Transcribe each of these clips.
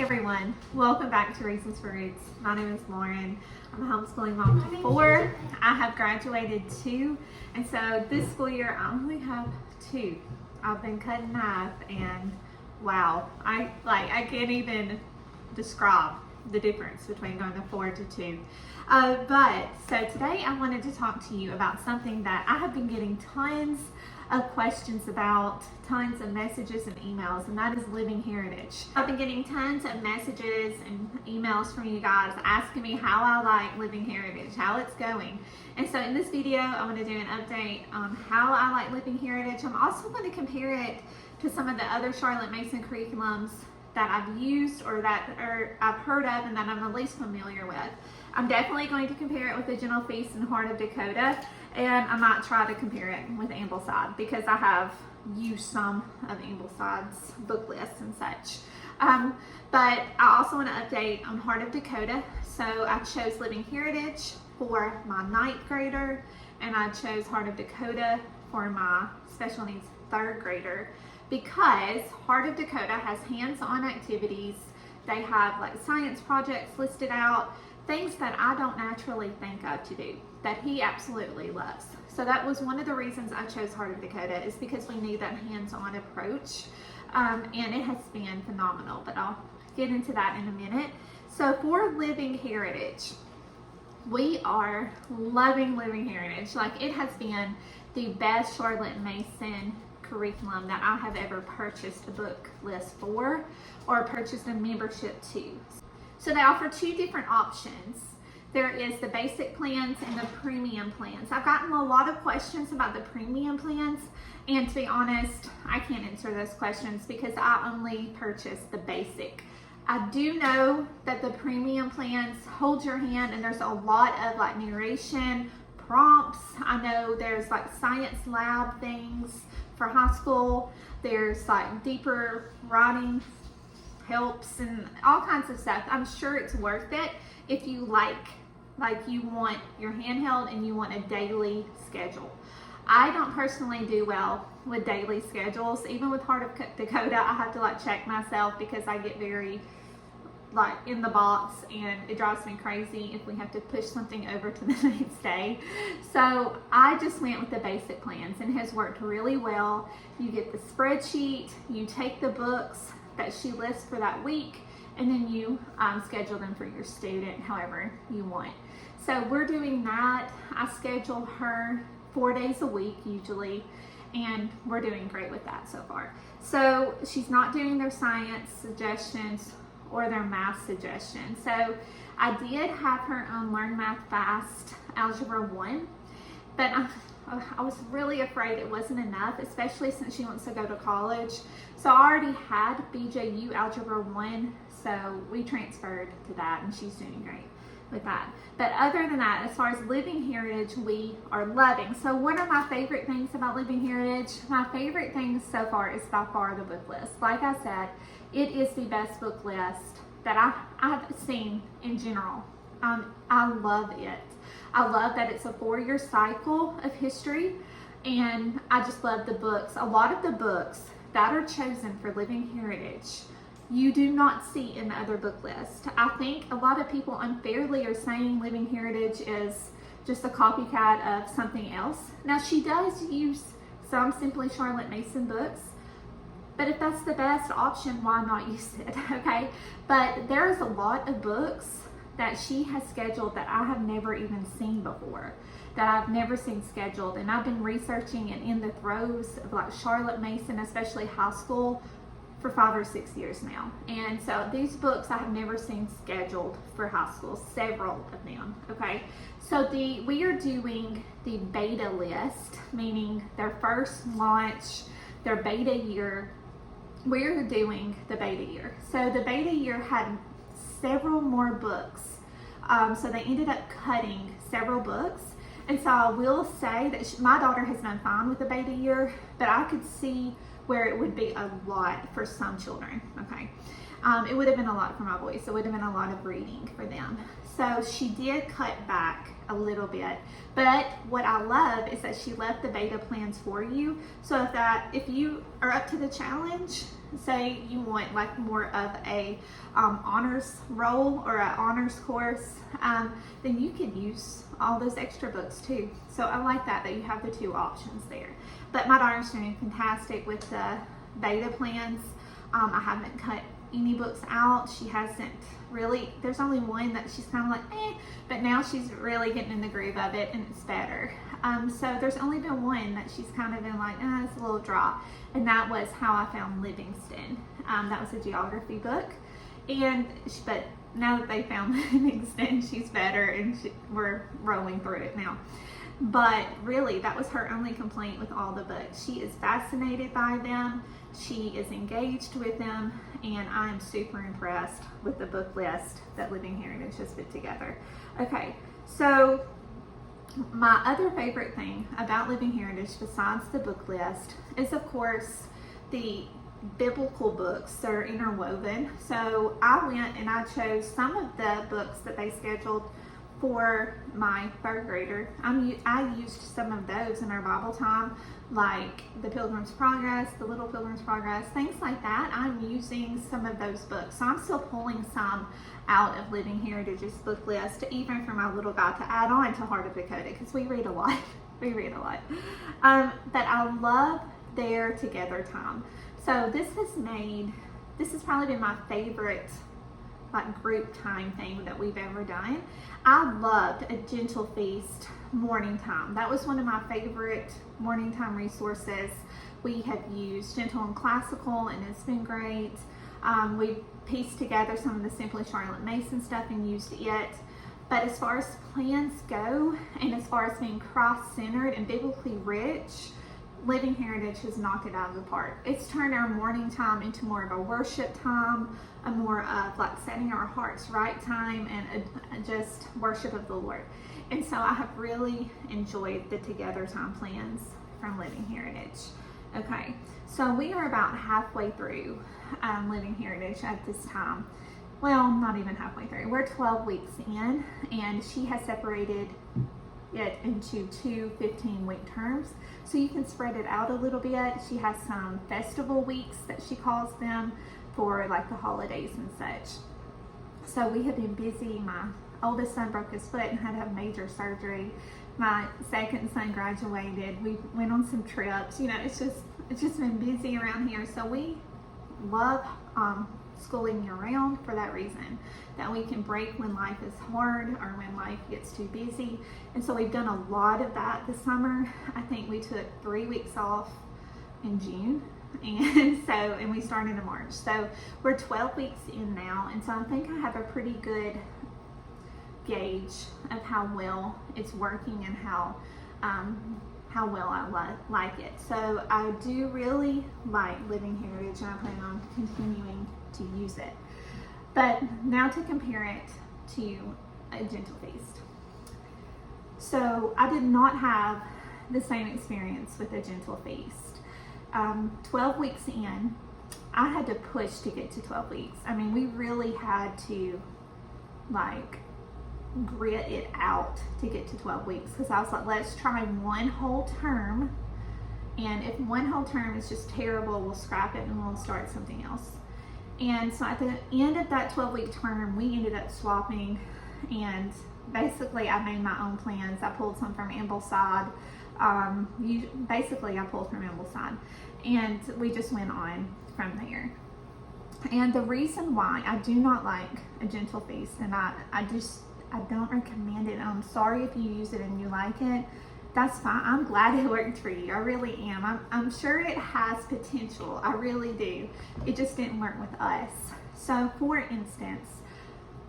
everyone, welcome back to Reasons for Roots. My name is Lauren. I'm a homeschooling mom to 4. I have graduated 2, and so this school year I only have 2. I've been cut in half, and wow, I can't even describe the difference between going to 4 to 2. But so today I wanted to talk to you about something that I have been getting tons of questions about, tons of messages and emails, and that is living heritage. I've been getting tons of messages and emails from you guys asking me how I like living heritage, how it's going. And so in this video, I want to do an update on how I like living heritage. I'm also going to compare it to some of the other Charlotte Mason curriculums that I've used or that I've heard of and that I'm the least familiar with. I'm definitely going to compare it with the Gentle Feast and Heart of Dakota, and I might try to compare it with Ambleside because I have used some of Ambleside's book lists and such. But I also want to update on Heart of Dakota. So I chose Living Heritage for my 9th grader, and I chose Heart of Dakota for my special needs 3rd grader because Heart of Dakota has hands-on activities. They have like science projects listed out, things that I don't naturally think of to do, that he absolutely loves. So that was one of the reasons I chose Heart of Dakota, is because we need that hands-on approach, and it has been phenomenal, but I'll get into that in a minute. So for Living Heritage, we are loving Living Heritage. Like, it has been the best Charlotte Mason curriculum that I have ever purchased a book list for or purchased a membership to. So they offer 2 different options. There is the basic plans and the premium plans. I've gotten a lot of questions about the premium plans, and to be honest, I can't answer those questions because I only purchased the basic. I do know that the premium plans hold your hand, and there's a lot of like narration, prompts. I know there's like science lab things for high school. There's like deeper writing helps and all kinds of stuff. I'm sure it's worth it if you like you want your handheld and you want a daily schedule. I don't personally do well with daily schedules. Even with Heart of Dakota, I have to like check myself because I get very like in the box, and it drives me crazy if we have to push something over to the next day. So I just went with the basic plans, and it has worked really well. You get the spreadsheet, you take the books that she lists for that week, and then you schedule them for your student however you want. So we're doing that. I schedule her 4 days a week usually, and we're doing great with that so far. So she's not doing their science suggestions or their math suggestions. So I did have her on Learn Math Fast Algebra 1, but I was really afraid it wasn't enough, especially since she wants to go to college. So I already had BJU Algebra 1, so we transferred to that, and she's doing great with that. But other than that, as far as Living Heritage, we are loving. So what are my favorite things about Living Heritage? My favorite things so far is by far the book list. Like I said, it is the best book list that I've seen in general. I love it. I love that it's a 4-year cycle of history, and I just love the books. A lot of the books that are chosen for Living Heritage, you do not see in the other book list. I think a lot of people unfairly are saying Living Heritage is just a copycat of something else. Now, she does use some Simply Charlotte Mason books, but if that's the best option, why not use it, okay? But there's a lot of books that she has scheduled that I have never even seen before, that I've never seen scheduled. And I've been researching and in the throes of like Charlotte Mason, especially high school, for 5 or 6 years now. And so these books I have never seen scheduled for high school, several of them, okay? So we are doing the beta list, meaning their first launch, their beta year. We're doing the beta year. So the beta year had several more books. So they ended up cutting several books. And so I will say that my daughter has done fine with the beta year, but I could see where it would be a lot for some children, okay? it would have been a lot for my boys. It would have been a lot of reading for them. So she did cut back a little bit, but what I love is that she left the beta plans for you, so if you are up to the challenge, say you want like more of a honors role or an honors course, then you can use all those extra books too. So I like that you have the two options there. But my daughter's doing fantastic with the beta plans. I haven't cut any books out. She hasn't really, there's only one that she's kind of like, but now she's really getting in the groove of it and it's better. So there's only been one that she's kind of been like, it's a little dry. And that was How I Found Livingston. That was a geography book. But now that they found Livingston, she's better and we're rolling through it now. But really, that was her only complaint with all the books. She is fascinated by them. She is engaged with them, and I am super impressed with the book list that Living Heritage has put together. Okay, so my other favorite thing about Living Heritage, besides the book list, is of course the biblical books that are interwoven. So I went and I chose some of the books that they scheduled for my third grader. I used some of those in our Bible time, like the Pilgrim's Progress, the Little Pilgrim's Progress, things like that. I'm using some of those books. So I'm still pulling some out of Living Heritage's book list, even for my little guy to add on to Heart of Dakota, because we read a lot. We read a lot. But I love their together time. So this has probably been my favorite like group time thing that we've ever done. I loved A Gentle Feast morning time. That was one of my favorite morning time resources. We have used Gentle and Classical, and it's been great. We pieced together some of the Simply Charlotte Mason stuff and used it. But as far as plans go, and as far as being cross-centered and biblically rich, Living Heritage has knocked it out of the park. It's turned our morning time into more of a worship time, a more of like setting our hearts right time, and just worship of the Lord. And so I have really enjoyed the together time plans from Living Heritage. Okay, so we are about halfway through Living Heritage at this time. Well, not even halfway through. We're 12 weeks in, and she has separated it into two 15-week terms, so you can spread it out a little bit. She has some festival weeks that she calls them for like the holidays and such. So we have been busy. My oldest son broke his foot and had to have major surgery. My second son graduated. We went on some trips. You know, it's just been busy around here. So we love schooling year round for that reason, that we can break when life is hard or when life gets too busy. And so we've done a lot of that this summer. I think we took 3 weeks off in June, and we started in March. So we're 12 weeks in now, and so I think I have a pretty good gauge of how well it's working and how well I like it. So I do really like Living Heritage, and I plan on continuing to use it. But now to compare it to A Gentle Feast. So I did not have the same experience with A Gentle Feast. 12 weeks in, I had to push to get to 12 weeks. I mean, we really had to like grit it out to get to 12 weeks, because I was like, let's try one whole term, and if one whole term is just terrible, we'll scrap it and we'll start something else. And so at the end of that 12-week term, we ended up swapping, and basically I made my own plans. I pulled some from Ambleside. Basically I pulled from Ambleside, and we just went on from there. And the reason why I do not like A Gentle Feast, and I don't recommend it. I'm sorry if you use it and you like it. That's fine. I'm glad it worked for you. I really am. I'm sure it has potential. I really do. It just didn't work with us. So for instance,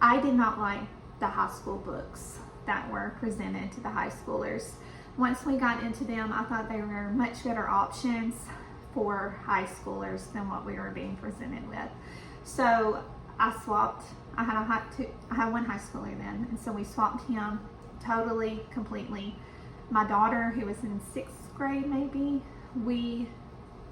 I did not like the high school books that were presented to the high schoolers. Once we got into them, I thought they were much better options for high schoolers than what we were being presented with. So I swapped. I had one high schooler then, and so we swapped him totally, completely. My daughter, who was in 6th grade maybe,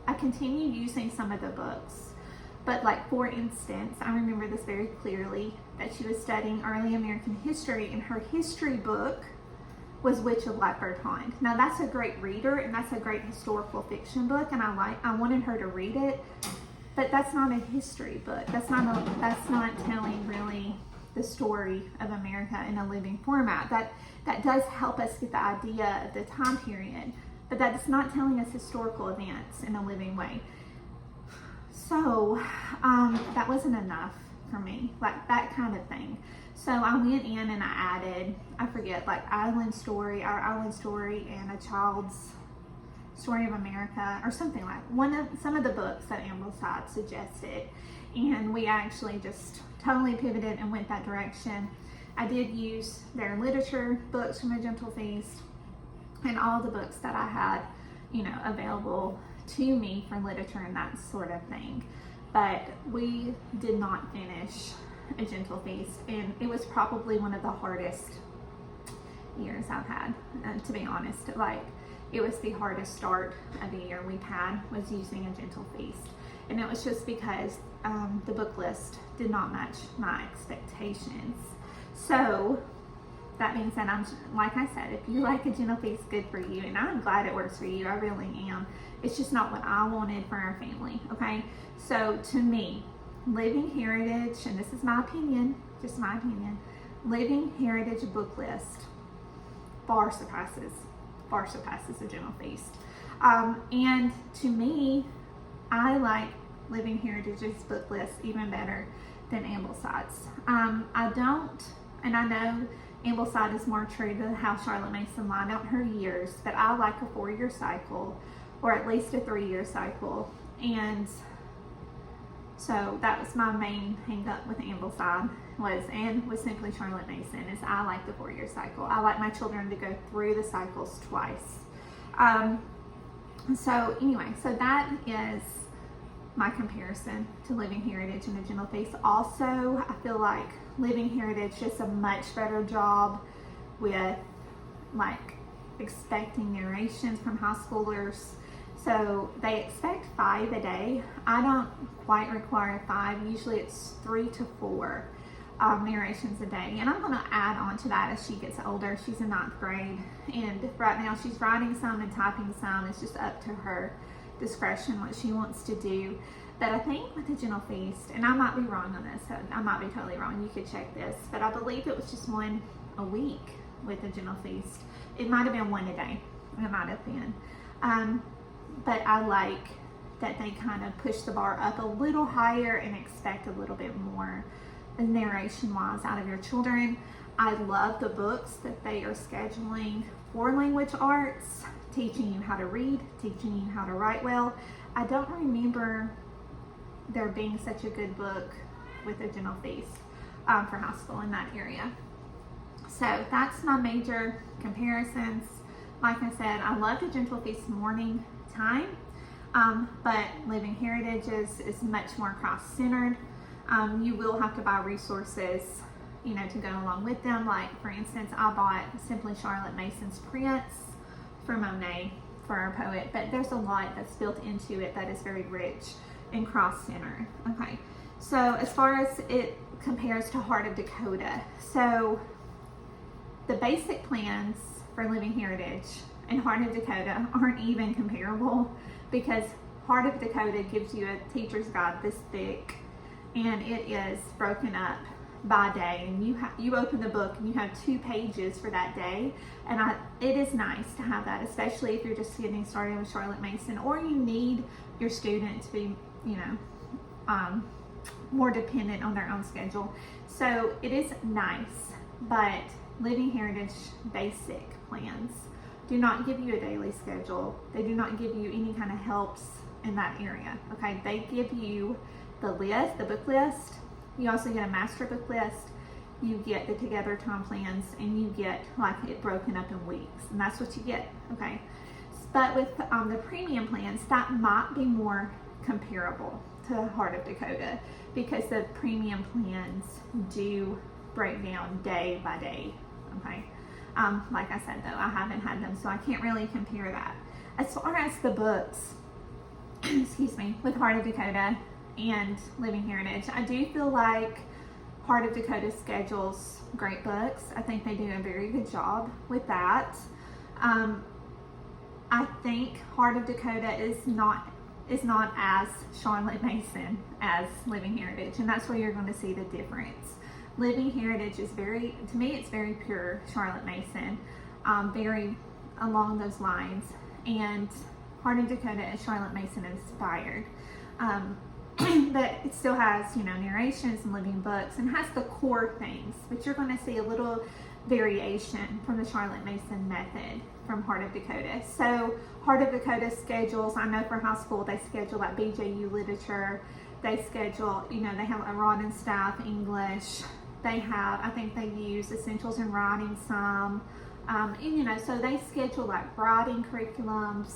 I continued using some of the books But like, for instance, I remember this very clearly, that she was studying early American history, and her history book was Witch of Blackbird Pond. Now that's a great reader, and that's a great historical fiction book, and I wanted her to read it, but that's not a history book. That's not telling really the story of America in a living format. That does help us get the idea of the time period, but that's not telling us historical events in a living way. So that wasn't enough for me, like that kind of thing. So I went in and I added, I forget, like our island story, and a child's story of America, or something like some of the books that Ambleside suggested, and we actually just totally pivoted and went that direction. I did use their literature books from A Gentle Feast, and all the books that I had, available to me for literature and that sort of thing. But we did not finish A Gentle Feast, and it was probably one of the hardest years I've had, to be honest. Like, it was the hardest start of the year we've had, was using A Gentle Feast. And it was just because the book list did not match my expectations. So that being said, like I said, if you like A Gentle Feast, good for you, and I'm glad it works for you. I really am. It's just not what I wanted for our family. Okay, so to me, Living Heritage, and this is my opinion, just my opinion, Living Heritage book list far surpasses A Gentle Feast. And to me, I like Living Heritage's book list even better than Ambleside's. I know Ambleside is more true to how Charlotte Mason lined out her years, but I like a 4-year cycle, or at least a 3-year cycle. And so that was my main hang up with Ambleside, with Simply Charlotte Mason, is I like the 4-year cycle. I like my children to go through the cycles twice. So that is my comparison to Living Heritage and A Gentle Feast. Also, I feel like Living Heritage does a much better job with like expecting narrations from high schoolers. So they expect 5 a day. I don't quite require 5. Usually it's 3 to 4 narrations a day. And I'm going to add on to that as she gets older. She's in 9th grade. And right now she's writing some and typing some. It's just up to her discretion what she wants to do. But I think with A Gentle Feast, and I might be wrong on this, I might be totally wrong, you could check this, but I believe it was just 1 a week with A Gentle Feast. It might have been 1 a day. It might have been. But I like that they kind of push the bar up a little higher and expect a little bit more narration-wise out of your children. I love the books that they are scheduling for language arts, teaching you how to read, teaching you how to write well. I don't remember there being such a good book with A Gentle Feast for high school in that area. So that's my major comparisons. Like I said, I loved A Gentle Feast morning time, but Living Heritage is much more cross-centered. You will have to buy resources, to go along with them. Like, for instance, I bought Simply Charlotte Mason's prints for Monet, for our poet, but there's a lot that's built into it that is very rich and cross-centered. Okay, so as far as it compares to Heart of Dakota, so the basic plans for Living Heritage and Heart of Dakota aren't even comparable, because Heart of Dakota gives you a teacher's guide this thick, and it is broken up by day, and you open the book and you have 2 pages for that day, and it is nice to have that, especially if you're just getting started with Charlotte Mason, or you need your student to be more dependent on their own schedule. So it is nice, but Living Heritage basic plans do not give you a daily schedule. They do not give you any kind of helps in that area. Okay, they give you the list, the book list. You also get a master book list. You get the together time plans, and you get like it broken up in weeks, and that's what you get. Okay, but with the premium plans, that might be more comparable to Heart of Dakota, because the premium plans do break down day by day. Okay, like I said though, I haven't had them, so I can't really compare that. As far as the books, excuse me, with Heart of Dakota, and Living Heritage. I do feel like Heart of Dakota schedules great books. I think they do a very good job with that. I think Heart of Dakota is not as Charlotte Mason as Living Heritage, and that's where you're going to see the difference. Living Heritage is to me, it's very pure Charlotte Mason, very along those lines, and Heart of Dakota is Charlotte Mason inspired. But it still has, narrations and living books, and has the core things, but you're going to see a little variation from the Charlotte Mason method from Heart of Dakota. So Heart of Dakota schedules, I know for high school, they schedule like BJU literature, they schedule, they have a Rod and Staff English, they have, I think they use Essentials in Writing some, and, so they schedule like writing curriculums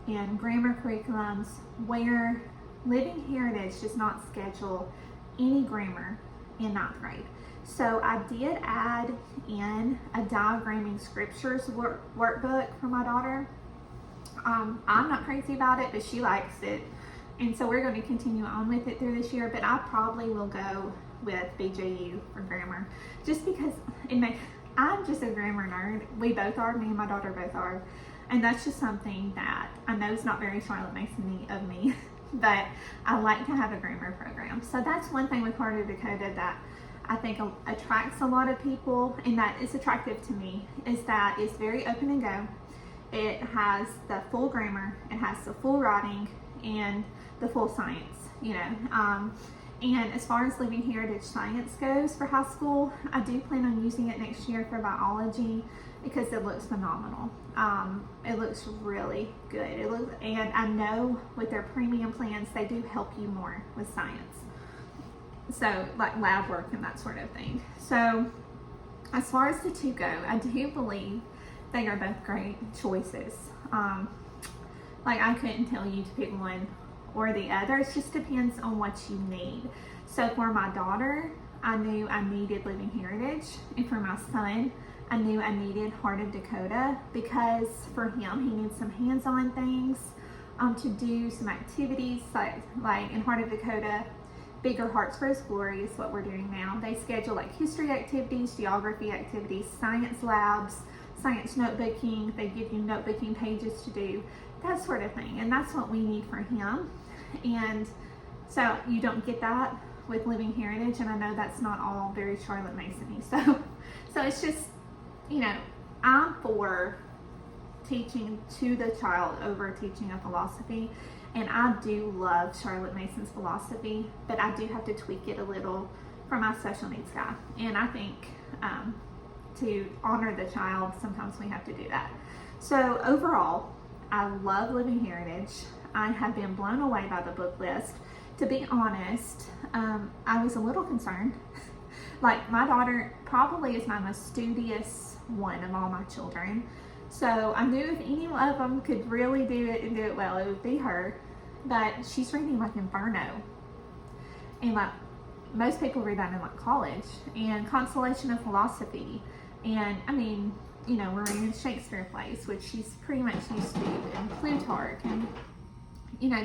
and grammar curriculums, where Living Heritage does not schedule any grammar in 9th grade. So I did add in a diagramming scriptures workbook for my daughter. I'm not crazy about it, but she likes it. And so we're going to continue on with it through this year, but I probably will go with BJU for grammar, just because I'm just a grammar nerd. We both are, me and my daughter both are. And that's just something that I know is not very Charlotte Mason-y of me, but I like to have a grammar program. So that's one thing with Heart of Dakota that I think attracts a lot of people, and that is attractive to me, is that it's very open and go. It has the full grammar, it has the full writing, and the full science, and as far as Living Heritage science goes for high school, I do plan on using it next year for biology, because it looks phenomenal. It looks really good. And I know with their premium plans, they do help you more with science. So like lab work and that sort of thing. So as far as the two go, I do believe they are both great choices. Like I couldn't tell you to pick one or the other. It just depends on what you need. So for my daughter, I knew I needed Living Heritage, and for my son, I knew I needed Heart of Dakota, because for him, he needs some hands-on things to do, some activities like in Heart of Dakota. Bigger Hearts for His Glory is what we're doing now. They schedule like history activities, geography activities, science labs, science notebooking. They give you notebooking pages to do, that sort of thing. And that's what we need for him. And so you don't get that with Living Heritage, and I know that's not all very Charlotte Mason-y. So it's just, I'm for teaching to the child over teaching a philosophy. And I do love Charlotte Mason's philosophy, but I do have to tweak it a little for my special needs guy. And I think to honor the child, sometimes we have to do that. So overall, I love Living Heritage. I have been blown away by the book list. To be honest, I was a little concerned. Like, my daughter probably is my most studious one of all my children. So I knew if any of them could really do it and do it well, it would be her. But she's reading like Inferno. And like most people read that in like college. And Consolation of Philosophy. And I mean, we're reading Shakespeare plays, which she's pretty much used to, and Plutarch, and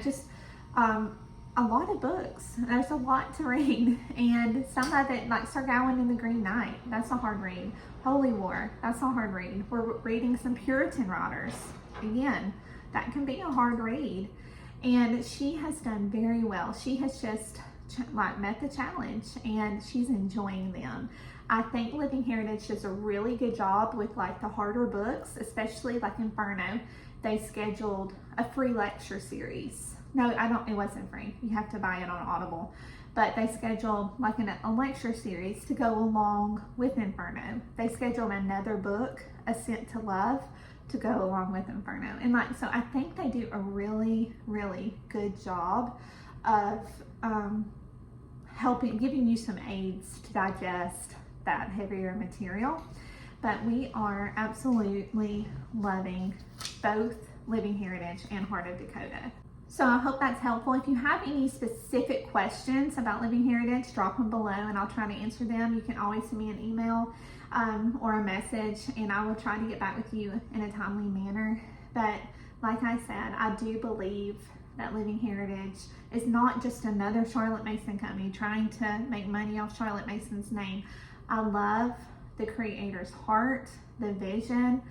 just a lot of books. There's a lot to read, and some of it, like Sir Gawain and the Green Knight, that's a hard read. Holy War, that's a hard read. We're reading some Puritan writers. Again, that can be a hard read. And she has done very well. She has just met the challenge, and she's enjoying them. I think Living Heritage does a really good job with like the harder books, especially like Inferno. They scheduled a free lecture series. No, it wasn't free. You have to buy it on Audible. But they scheduled like a lecture series to go along with Inferno. They scheduled another book, Ascent to Love, to go along with Inferno. And so I think they do a really, really good job of giving you some aids to digest that heavier material. But we are absolutely loving both Living Heritage and Heart of Dakota. So I hope that's helpful. If you have any specific questions about Living Heritage, drop them below and I'll try to answer them. You can always send me an email or a message, and I will try to get back with you in a timely manner. But like I said, I do believe that Living Heritage is not just another Charlotte Mason company trying to make money off Charlotte Mason's name. I love the creator's heart, the vision,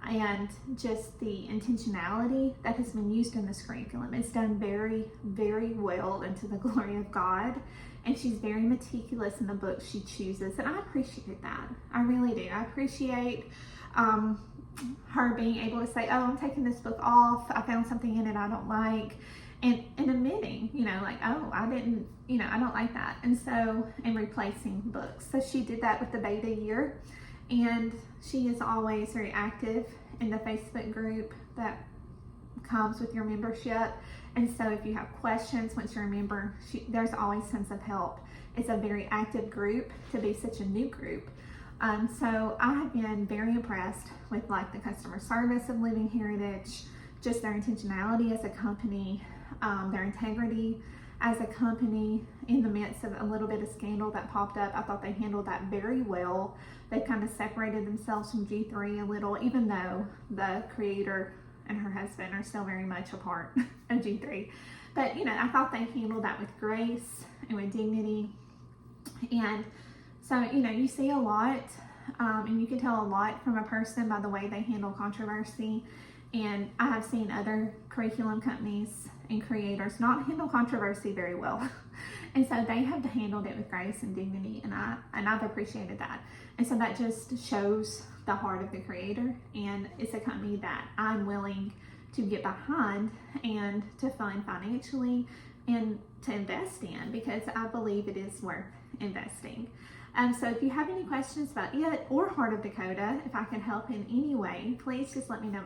and just the intentionality that has been used in this curriculum. It's done very, very well and to the glory of God. And she's very meticulous in the books she chooses. And I appreciate that. I really do. I appreciate her being able to say, oh, I'm taking this book off. I found something in it I don't like. And admitting, like, oh, I don't like that. And replacing books. So she did that with the beta year. And she is always very active in the Facebook group that comes with your membership. And so if you have questions, once you're a member, there's always tons of help. It's a very active group to be such a new group. So I have been very impressed with like the customer service of Living Heritage, just their intentionality as a company, their integrity as a company in the midst of a little bit of scandal that popped up. I thought they handled that very well. They kind of separated themselves from G3 a little, even though the creator and her husband are still very much a part of G3. But, I thought they handled that with grace and with dignity. And so, you see a lot, and you can tell a lot from a person by the way they handle controversy. And I have seen other curriculum companies and creators not handle controversy very well. And so they have handled it with grace and dignity, and I've appreciated that. And so that just shows the heart of the creator, and it's a company that I'm willing to get behind and to fund financially and to invest in, because I believe it is worth investing. So if you have any questions about it or Heart of Dakota, if I can help in any way, please just let me know.